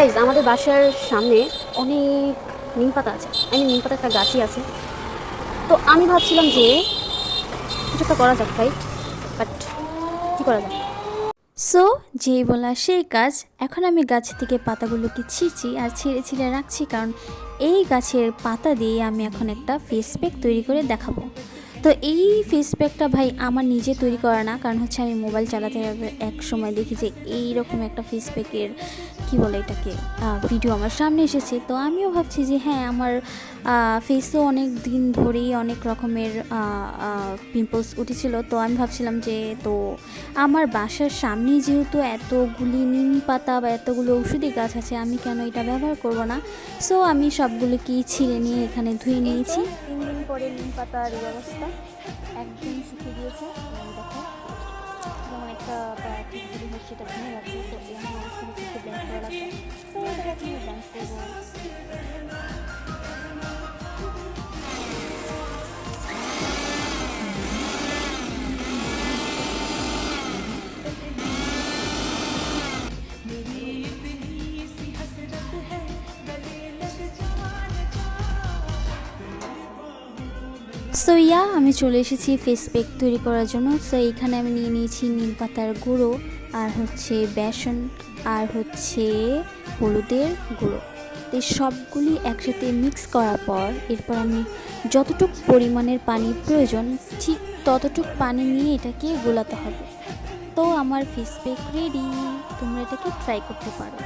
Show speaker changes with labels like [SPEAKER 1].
[SPEAKER 1] Guys আমাদের বাসার সামনে অনেক নিম পাতা আছে। নিম পাতা একটা গাছই আছে। তো আমি ভাবছিলাম যে কিছু একটা করা যাক, রাইট? বাট কি করা যায়?
[SPEAKER 2] সো যেই বলা সেই কাজ। এখন আমি গাছ থেকে পাতাগুলোকে ছিঁড়ছি আর ছিঁড়ে ছিঁড়ে রাখছি, কারণ এই গাছের পাতা দিয়ে আমি এখন একটা ফেস প্যাক তৈরি করে দেখাবো। তো এই ফেস প্যাকটা ভাই আমার নিজে তৈরি করা না, কারণ হচ্ছে আমি মোবাইল চালাতে এক সময় দেখি যে এইরকম একটা ফেস প্যাকের কী বলে এটাকে ভিডিও আমার সামনে এসেছে। তো আমিও ভাবছি যে হ্যাঁ, আমার ফেসও অনেক দিন ধরেই অনেক রকমের পিম্পলস উঠেছিল। তো আমি ভাবছিলাম যে তো আমার বাসার সামনেই যেহেতু এতগুলি নিম পাতা বা এতগুলো ঔষধি গাছ আছে, আমি কেন এটা ব্যবহার করব না। সো আমি সবগুলোকেই ছিঁড়ে নিয়ে এখানে ধুয়ে নিয়েছি।
[SPEAKER 1] 3 দিন পরে নিম পাতার এই অবস্থা একদম শুকিয়ে গিয়েছে। দেখো যেমন একটা ঠিক যদি হচ্ছে এটা ভেঙে যাচ্ছে। তো এমন অবস্থা হচ্ছে একটু ব্যান্ড করা লাগবে। তো এটাকে এখন ব্যান্ড করবো।
[SPEAKER 2] সো আমি চলে এসেছি ফেস প্যাক তৈরি করার জন্য। সো এখানে আমি নিয়ে নিয়েছি নিম পাতার গুঁড়ো, আর হচ্ছে বেসন, আর হচ্ছে হলুদের গুঁড়ো। এই সবগুলি একসাথে মিক্স করার পর এরপর আমি যতটুকু পরিমাণের পানির প্রয়োজন ঠিক ততটুকু পানি নিয়ে এটাকে গোলাতে হবে। তো আমার ফেস প্যাক রেডি, তোমরা এটাকে ট্রাই করতে পারো।